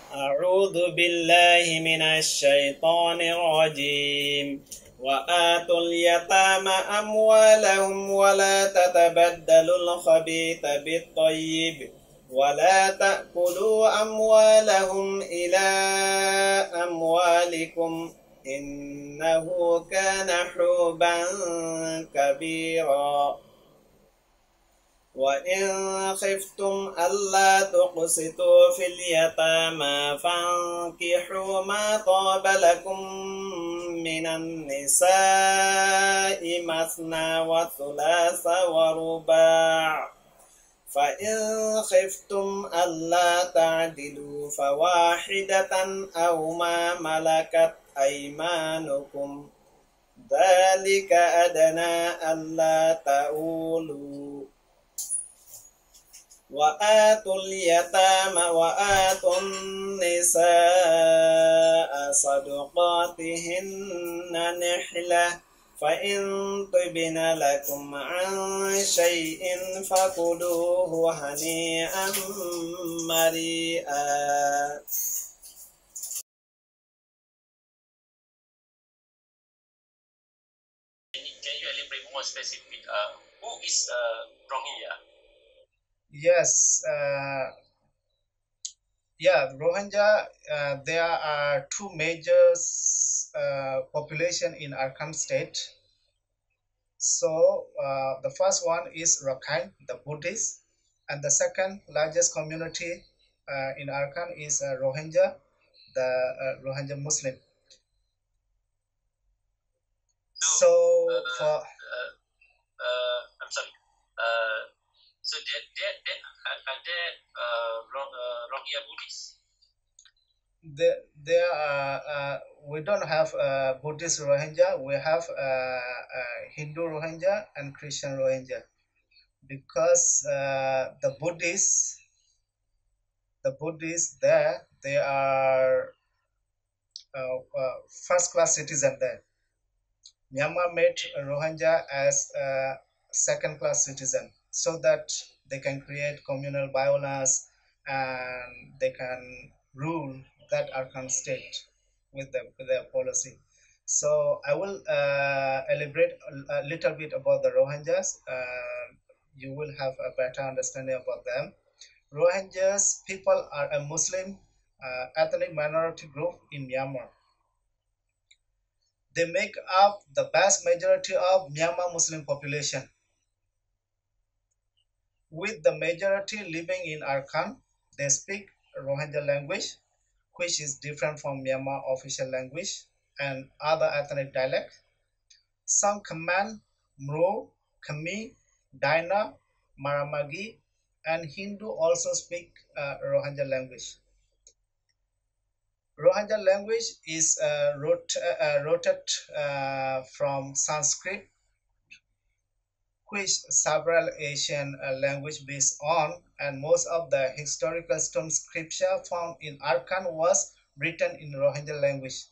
أعوذ بالله من الشيطان الرجيم وآتوا اليتامى أموالهم ولا تتبدلوا الخبيث بالطيب ولا تأكلوا أموالهم إلى أموالكم إنه كان حوبا كبيرا وإن خفتم ألا تقسطوا في اليتامى فانكحوا ما طاب لكم من النساء مثنى وثلاث ورباع فإن خفتم ألا تعدلوا فواحدة أو ما ملكت أيمانكم ذلك أدنى ألا تعولوا وآتوا اليتامى وآتوا النساء صدقاتهن نحلة فإن طبن لكم عن شيء فكلوه هنيئا مريئا. Can you elaborate more specific? Who is Rohingya? Yes, Rohingya. There are two major population in Arakan state. So the first one is Arakan, the Buddhist, and the second largest community in Arakan is Rohingya, the Rohingya Muslim. So for I'm sorry. So are there Rohingya Buddhists? There we don't have Buddhist Rohingya. We have Hindu Rohingya and Christian Rohingya, because the Buddhists there, they are first class citizen there. Myanmar made Rohingya as second class citizen so that they can create communal violence and they can rule that Arakan state with their policy. So I will elaborate a little bit about the Rohingyas. You will have a better understanding about them. Rohingyas people are a Muslim ethnic minority group in Myanmar. They make up the vast majority of Myanmar Muslim population, with the majority living in Arakan. They speak Rohingya language, which is different from Myanmar official language and other ethnic dialects. Some Kaman, Mro, Khami, Daingnet, Maramagy, and Hindu also speak Rohingya language. Rohingya language is rooted from Sanskrit, which several Asian languages based on, and most of the historical stone scripture found in Arakan was written in Rohingya language.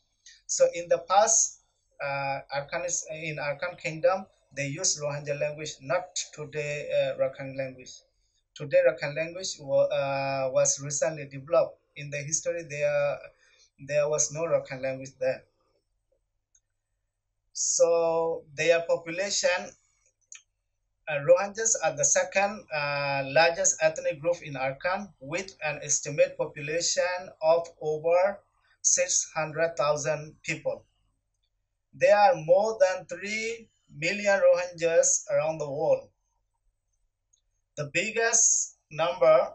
So in the past, in Arakan Kingdom, they used Rohingya language, not today Arakan language. Today Arakan language was recently developed. In the history, there was no Arakan language there. So their population, Rohingyas are the second largest ethnic group in Arakan, with an estimated population of over 600,000 people. There are more than 3 million Rohingyas around the world. The biggest number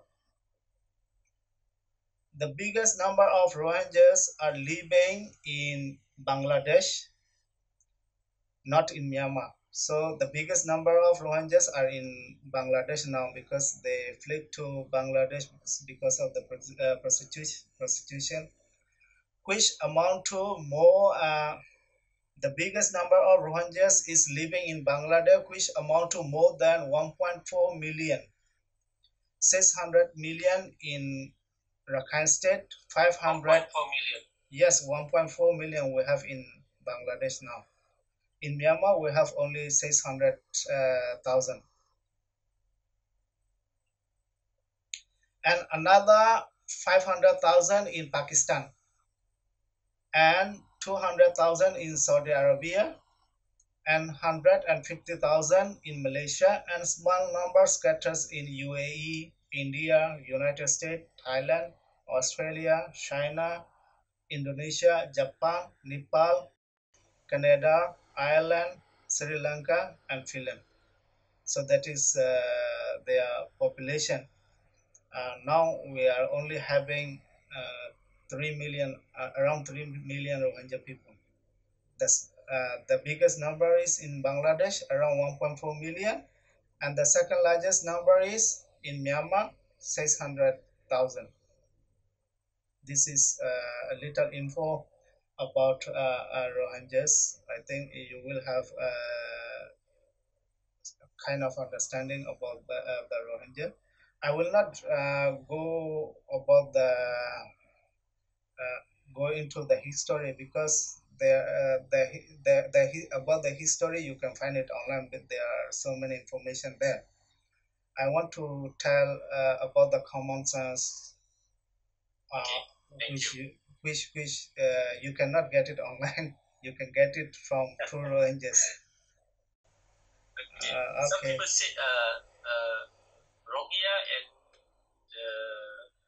of Rohingyas are living in Bangladesh, not in Myanmar. So the biggest number of Rohingyas are in Bangladesh now, because they fled to Bangladesh because of the prostitution, which amount to more. The biggest number of Rohingyas is living in Bangladesh, which amount to more than 1.4 million. 600 million in Rakhine State, 500. 1.4 million. Yes, 1.4 million we have in Bangladesh now. In Myanmar, we have only 600,000. And another 500,000 in Pakistan, and 200,000 in Saudi Arabia, and 150,000 in Malaysia, and small number scatters in UAE, India, United States, Thailand, Australia, China, Indonesia, Japan, Nepal, Canada, Ireland, Sri Lanka, and Finland. So that is their population. Now we are only having 3 million, around 3 million Rohingya people. The biggest number is in Bangladesh, around 1.4 million, and the second largest number is in Myanmar, 600,000. This is a little info about Rohingyas. I think you will have a kind of understanding about the Rohingya. I will not go about go into the history, because about the history you can find it online, but there are so many information there. I want to tell about the common sense, which you cannot get it online. You can get it from true Rohingyas. Some Okay. people say Rohingya and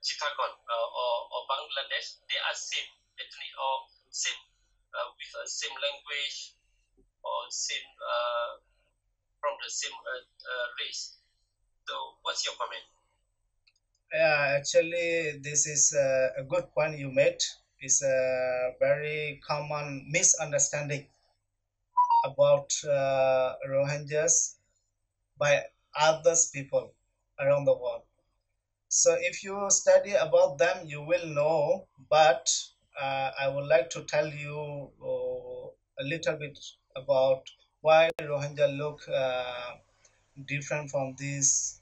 Chittagong or Bangladesh, they are same ethnic or same with same language or same from the same race. So, what's your comment? Yeah, actually, this is a good point you made. It's a very common misunderstanding about Rohingyas by others people around the world. So if you study about them, you will know. But I would like to tell you a little bit about why Rohingya look different from these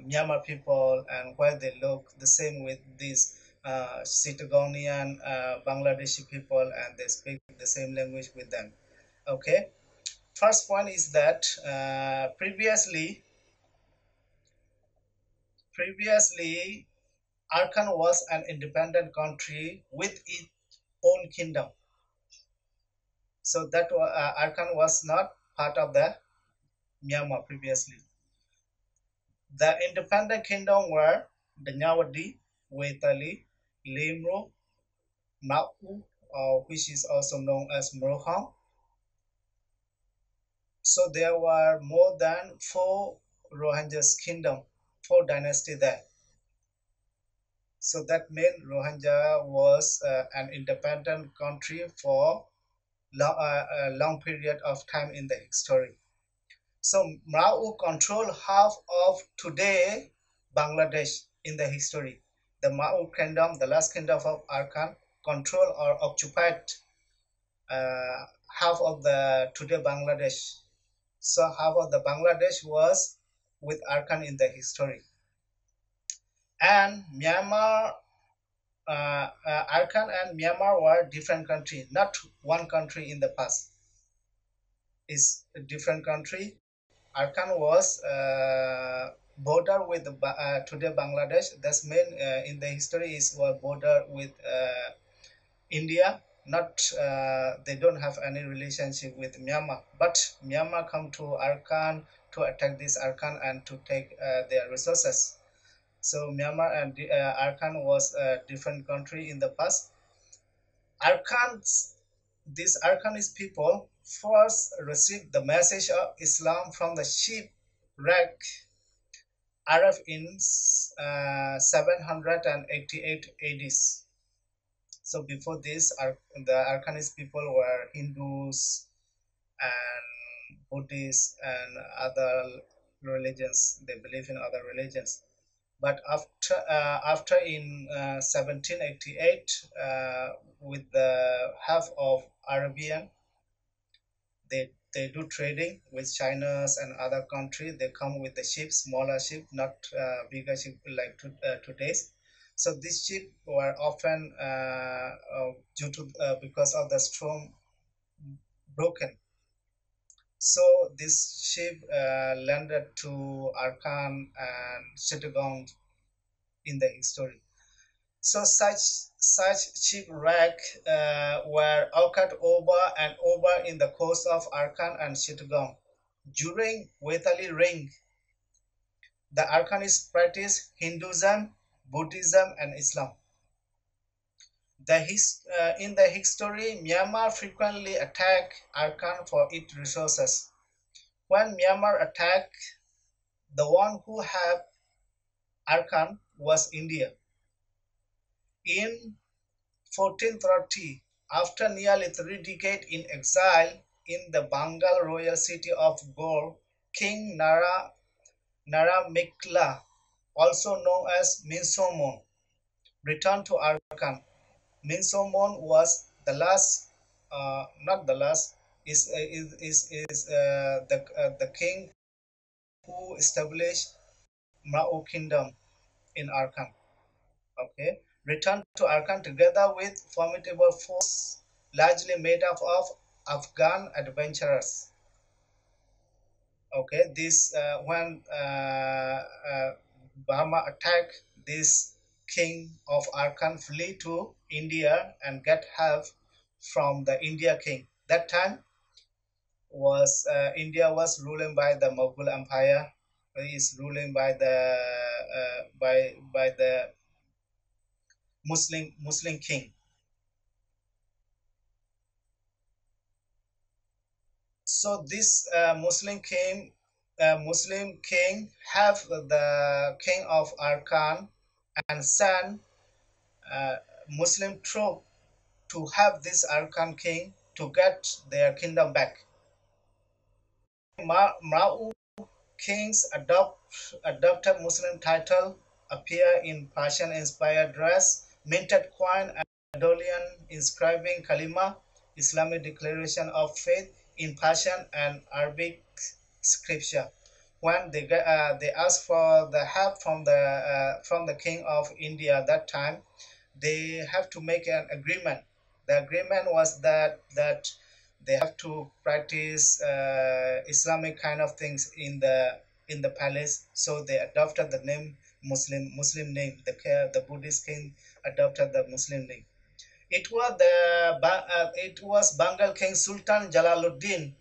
Myanmar people, and why they look the same with these Chittagonian Bangladeshi people, and they speak the same language with them. Okay. First point is that previously Arakan was an independent country with its own kingdom. So that Arakan was not part of the Myanmar previously. The independent kingdom were the Nyawadi, Waitali, Limru, Nau, which is also known as Murham. So there were more than 4 Rohingyas kingdom, 4 dynasty there. So that meant Rohingya was an independent country for a long period of time in the history. So Mrau controlled half of today Bangladesh in the history. The Mao kingdom, the last kingdom of Arakan, controlled or occupied half of the today Bangladesh. So half of the Bangladesh was with Arakan in the history. And Myanmar, Arakan and Myanmar were different country, not one country in the past. It's a different country. Arakan was border with today Bangladesh. That's mean in the history is border with India. Not they don't have any relationship with Myanmar, but Myanmar come to Arakan to attack this Arakan and to take their resources. So Myanmar and Arakan was a different country in the past. These Arakanese people first received the message of Islam from the shipwreck Arab in 788 AD. So before this, the Arakanese people were Hindus and Buddhists and other religions. They believe in other religions. But after in 1788, with the help of Arabian, they do trading with China's and other countries. They come with the ship, smaller ship, not bigger ship like today's. So these ships were often due to because of the storm broken. So this ship landed to Arakan and Chittagong in the history. So such shipwreck were occurred over and over in the coast of Arakan and Chittagong. During Waitali reign, the Arakanis practiced Hinduism, Buddhism, and Islam. In the history, Myanmar frequently attacked Arakan for its resources. When Myanmar attacked, the one who had Arakan was India. In 1430, after nearly 3 decades in exile in the Bengali Royal city of Gaur, King Narameikhla, also known as Min Saw Mun, returned to Arakan. Min Saw Mun was the last, not the last, is the king who established Mao Kingdom in Arakan. Okay, returned to Arakan together with formidable force, largely made up of Afghan adventurers. Okay, this when Burma attacked, this king of Arakan flee to India and get help from the India king. That time was India was ruling by the Mughal Empire. Is ruling by the Muslim king. So this Muslim king have the king of Arakan and send uh, Muslim troop to have this Arakan king to get their kingdom back. Ma'u kings adopted Muslim title, appear in Persian-inspired dress, minted coin and medallion inscribing Kalima, Islamic declaration of faith in Persian and Arabic scripture. When they asked for the help from the king of India that time, they have to make an agreement. The agreement was that they have to practice Islamic kind of things in the palace. So they adopted the name Muslim name. The Buddhist king adopted the Muslim name. It was Bengal King Sultan Jalaluddin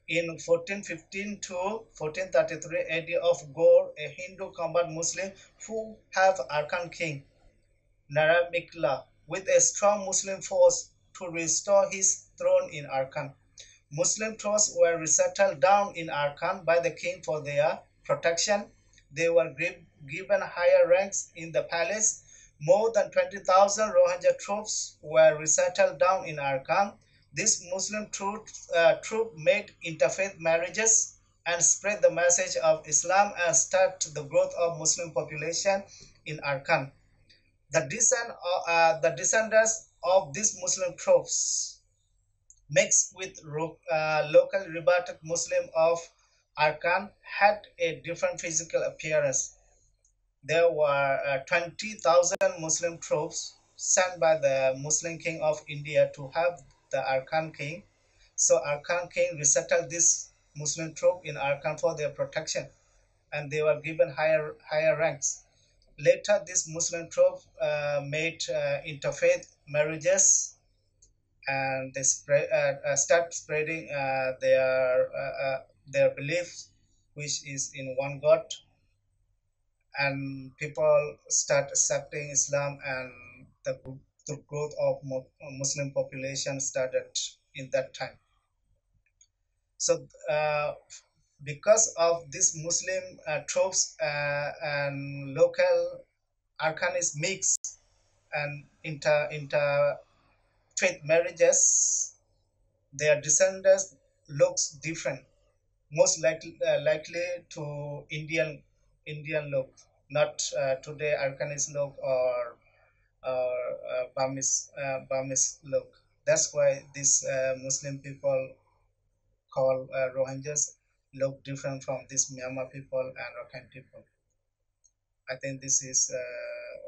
in 1415 to 1433 AD of Gaur, a Hindu combat Muslim who have Arakan king Narameikhla with a strong Muslim force to restore his throne in Arakan. Muslim troops were resettled down in Arakan by the king for their protection. They were given higher ranks in the palace. More than 20,000 Rohingya troops were resettled down in Arakan. This Muslim troop made interfaith marriages and spread the message of Islam and started the growth of Muslim population in Arakan. The descendants of these Muslim troops mixed with local rebutted Muslim of Arakan had a different physical appearance. There were 20,000 Muslim troops sent by the Muslim king of India to have the Arakan king. So Arakan king resettled this Muslim troop in Arakan for their protection, and they were given higher ranks. Later, this Muslim troop made interfaith marriages, and they start spreading their beliefs, which is in one God, and people start accepting Islam, and the growth of Muslim population started in that time. So because of these Muslim troops and local Arakanese mix and interfaith marriages, their descendants looks different, most likely to Indian look, not today Arakanese look or Burmese look. That's why these Muslim people called Rohingyas look different from these Myanmar people and Rakhine people. I think this is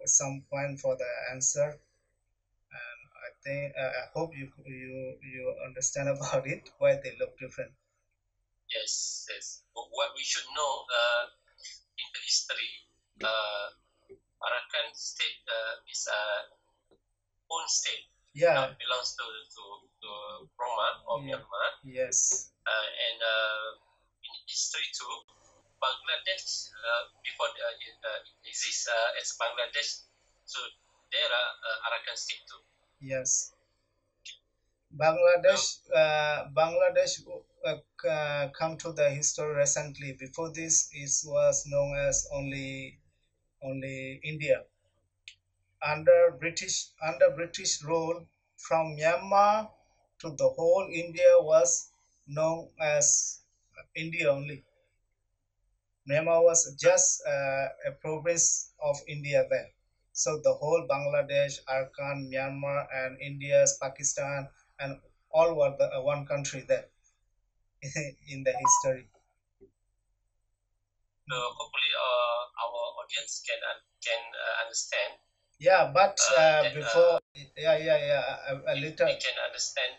some point for the answer, and I hope you understand about it, why they look different. Yes. But what we should know in the history, Arakan state is a own state. Yeah. Belongs to Burma or Myanmar. Yes. And in history too, Bangladesh before it exists as Bangladesh, so there are Arakan state too. Yes. Bangladesh come to the history recently. Before this, it was known as only India. Under British rule, from Myanmar to the whole India was known as India only. Myanmar was just a province of India then. So the whole Bangladesh, Arakan, Myanmar, and India's Pakistan, and all were the one country there in the history. So hopefully our audience can understand. Yeah, but before, a little. They can understand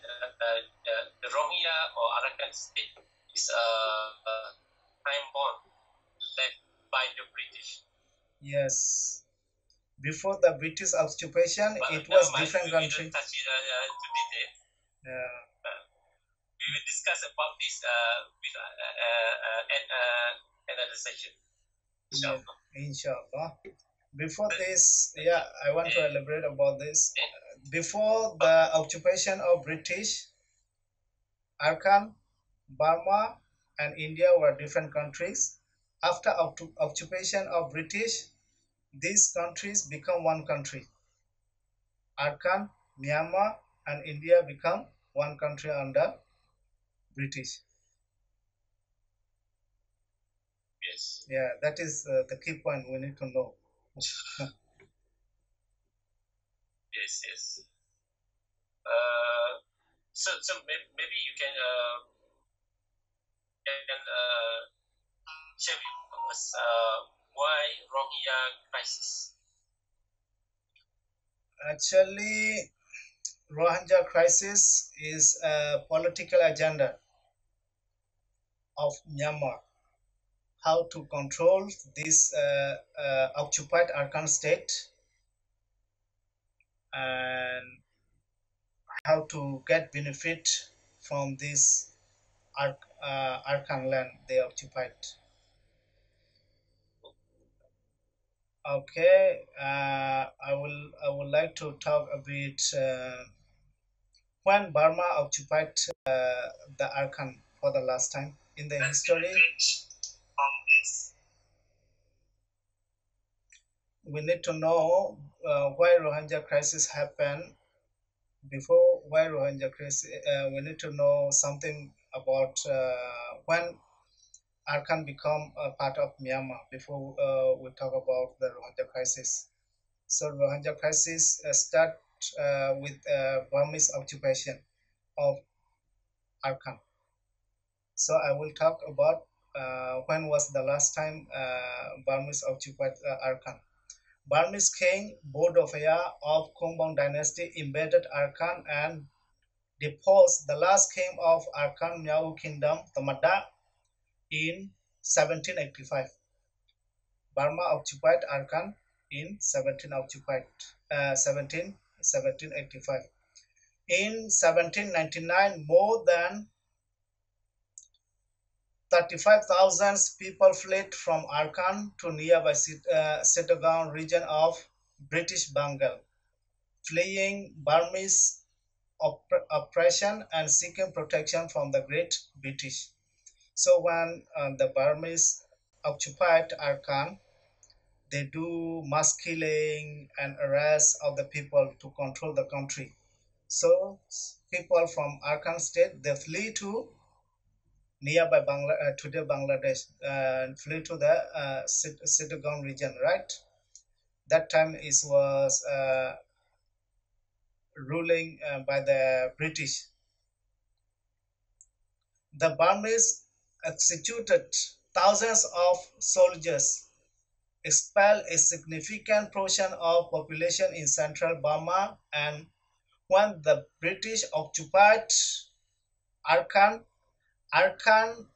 the Rohingya or Arakan state is a time bomb led by the British. Yes. Before the British occupation, it was different country. We will discuss about this with another session. Inshallah. Yeah, inshallah. Before this, yeah, I want to elaborate about this. Before the occupation of British, Arakan, Burma, and India were different countries. After occupation of British, these countries become one country. Arakan, Myanmar, and India become one country under British. Yes. Yeah, that is the key point we need to know. Yes. So maybe you can share with us why Rohingya crisis. Actually, Rohingya crisis is a political agenda of Myanmar. How to control this occupied Arakan state and how to get benefit from this Arakan land they occupied. Okay, I would like to talk a bit when Burma occupied the Arakan for the last time in the history. We need to know why Rohingya crisis happened. Before why Rohingya crisis, we need to know something about when Arakan become a part of Myanmar before we talk about the Rohingya crisis. So Rohingya crisis start with Burmese occupation of Arakan. So I will talk about when was the last time Burmese occupied Arakan. Burmese king Bodofaya of Kumbang dynasty invaded Arakan and deposed the last king of Arakan Miao kingdom, Tamada, in 1785. Burma occupied Arakan in 1785. In 1799, more than 35,000 people fled from Arakan to nearby Chittagong region of British Bengal, fleeing Burmese oppression and seeking protection from the Great British. So when the Burmese occupied Arakan, they do mass killing and arrest of the people to control the country. So people from Arakan state, they flee to nearby today Bangladesh and flee to the Chittagong region, right? That time it was ruling by the British. The Burmese executed thousands of soldiers, expelled a significant portion of population in central Burma, and when the British occupied Arakan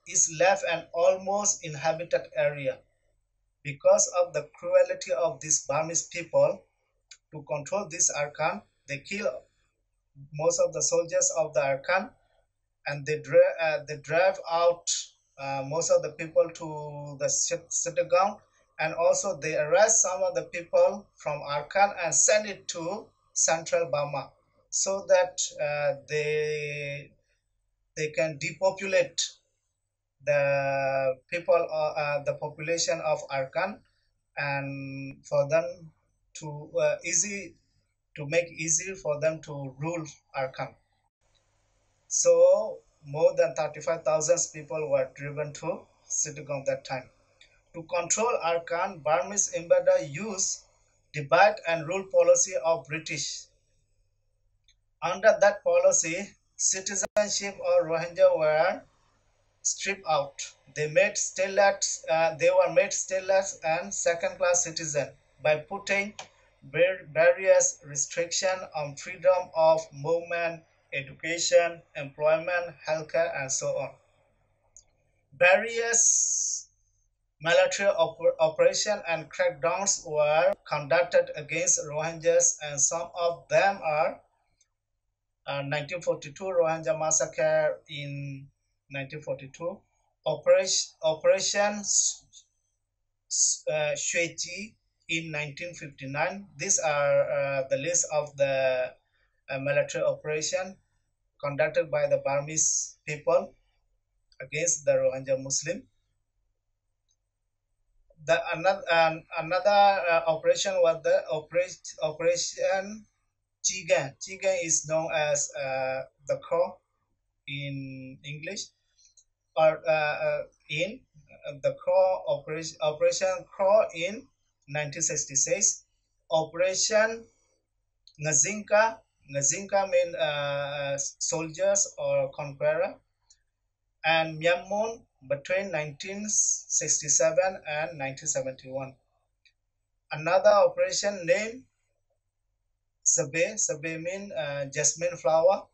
is left an almost inhabited area. Because of the cruelty of these Burmese people, to control this Arakan, they kill most of the soldiers of the Arakan, and they drive out most of the people to the Chittagong, and also they arrest some of the people from Arakan and send it to central Burma, so that they can depopulate the people, the population of Arakan, and for them to easy to make easy for them to rule Arakan. So more than 35,000 people were driven to Chittagong that time. To control Arakan, Burmese Empire used divide and rule policy of British. Under that policy, citizenship of Rohingya were stripped out. They were made stateless and second-class citizens by putting various restrictions on freedom of movement, education, employment, healthcare, and so on. Various military operations and crackdowns were conducted against Rohingyas, and some of them are 1942 Rohingya massacre in 1942, Operation Shweti in 1959. These are the list of the military operation conducted by the Burmese people against the Rohingya Muslim. Another operation was the Operation Chigan. Chigan is known as the Crow in English, or in the Operation Crow in 1966. Operation Ngazinka. Ngazinka means soldiers or conqueror. And Myanmar between 1967 and 1971. Another operation named Sabe. Sabe means jasmine flower,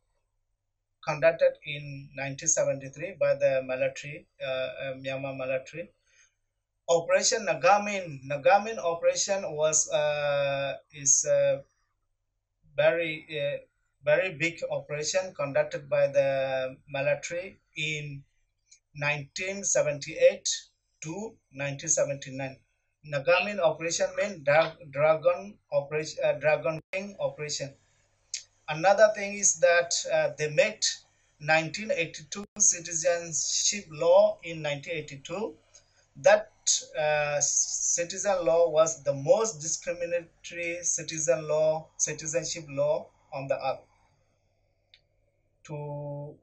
conducted in 1973 by the military, Myanmar military. Operation Nagamin. Nagamin operation is a very big operation conducted by the military in 1978 to 1979. Nagamin operation means Dragon King operation. Another thing is that they made 1982 citizenship law in 1982. That citizen law was the most discriminatory citizenship law on the earth to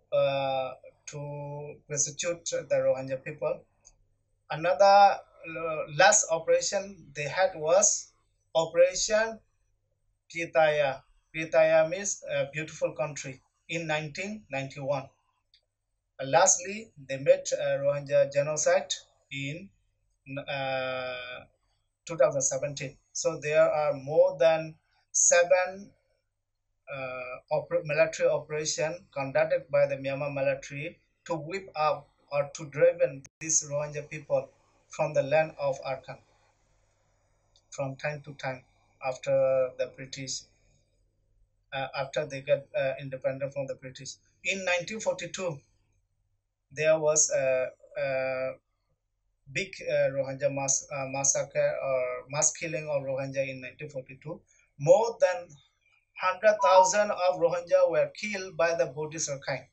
persecute the Rohingya people. Another last operation they had was Operation Pitaya. Pitaya means a beautiful country in 1991. Lastly, they made Rohingya genocide in 2017. So there are more than 7 military operations conducted by the Myanmar military to whip up or to drive these Rohingya people from the land of Arakan from time to time after the British, after they got independent from the British. In 1942, there was a big Rohingya massacre or mass killing of Rohingya in 1942. More than 100,000 of Rohingya were killed by the Buddhist Rohingya.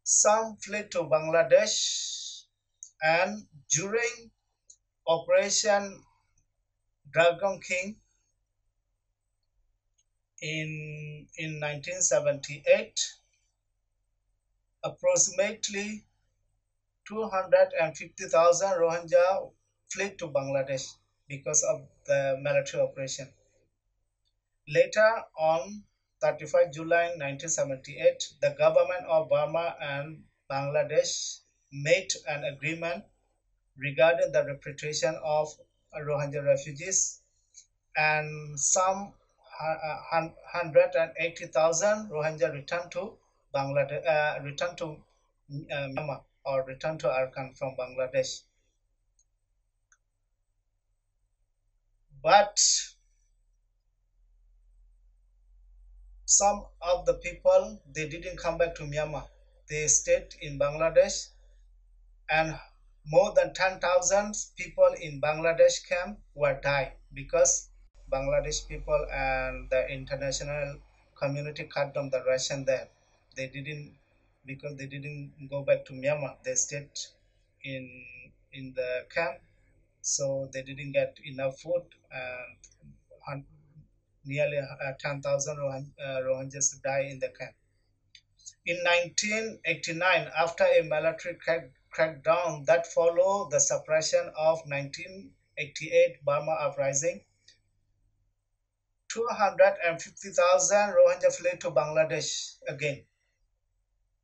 Some fled to Bangladesh, and during Operation Dragon King in 1978, approximately 250,000 Rohingya fled to Bangladesh because of the military operation. Later on 35 July 1978, the government of Burma and Bangladesh made an agreement regarding the repatriation of Rohingya refugees, and some 180,000 Rohingya returned to Bangladesh, returned to Myanmar, or returned to Arakan from Bangladesh. But some of the people, they didn't come back to Myanmar. They stayed in Bangladesh, and more than 10,000 people in Bangladesh camp were died because Bangladesh people and the international community cut down the ration there. They didn't, because they didn't go back to Myanmar. They stayed in in the camp, so they didn't get enough food, and nearly 10,000 Rohingyas died in the camp. In 1989, after a military crackdown that followed the suppression of 1988 Burma uprising, 250,000 Rohingya fled to Bangladesh again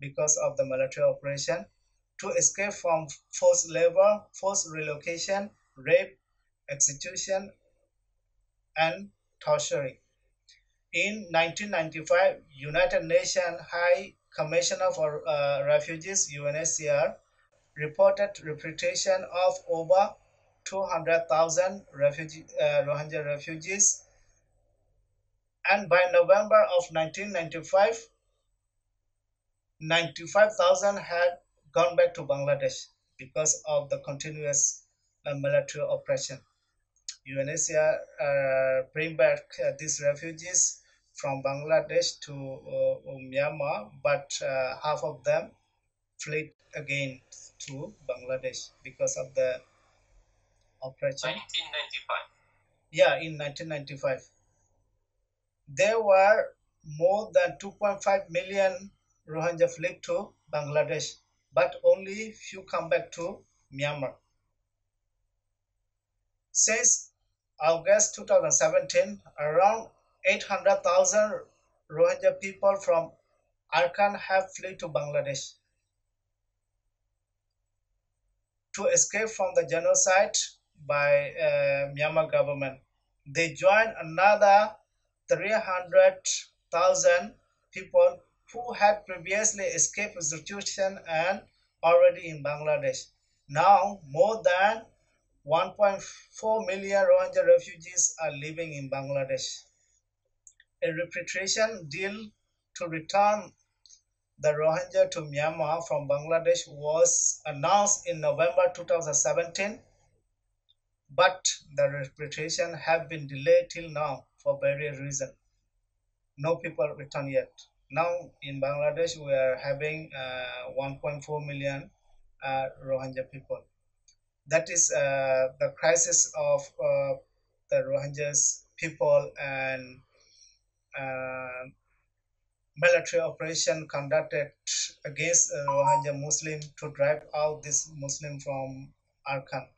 because of the military operation to escape from forced labor, forced relocation, rape, execution, and torturing. In 1995, United Nations High Commissioner for Refugees (UNHCR) reported repatriation of over 200,000 Rohingya refugees, and by November of 1995, 95,000 had gone back to Bangladesh because of the continuous military oppression. UNHCR bring back these refugees from Bangladesh to Myanmar, but half of them fled again to Bangladesh because of the oppression. 1995. Yeah, in 1995. There were more than 2.5 million Rohingya fled to Bangladesh, but only few come back to Myanmar. Since August 2017, around 800,000 Rohingya people from Arakan have fled to Bangladesh to escape from the genocide by Myanmar government. They joined another 300,000 people who had previously escaped execution and already in Bangladesh. Now, more than 1.4 million Rohingya refugees are living in Bangladesh. A repatriation deal to return the Rohingya to Myanmar from Bangladesh was announced in November 2017, but the repatriation have been delayed till now for various reasons. No people return yet. Now in Bangladesh, we are having 1.4 million Rohingya people. That is the crisis of the Rohingyas people, and uh, military operation conducted against Rohingya Muslim to drive out this Muslim from Arakan.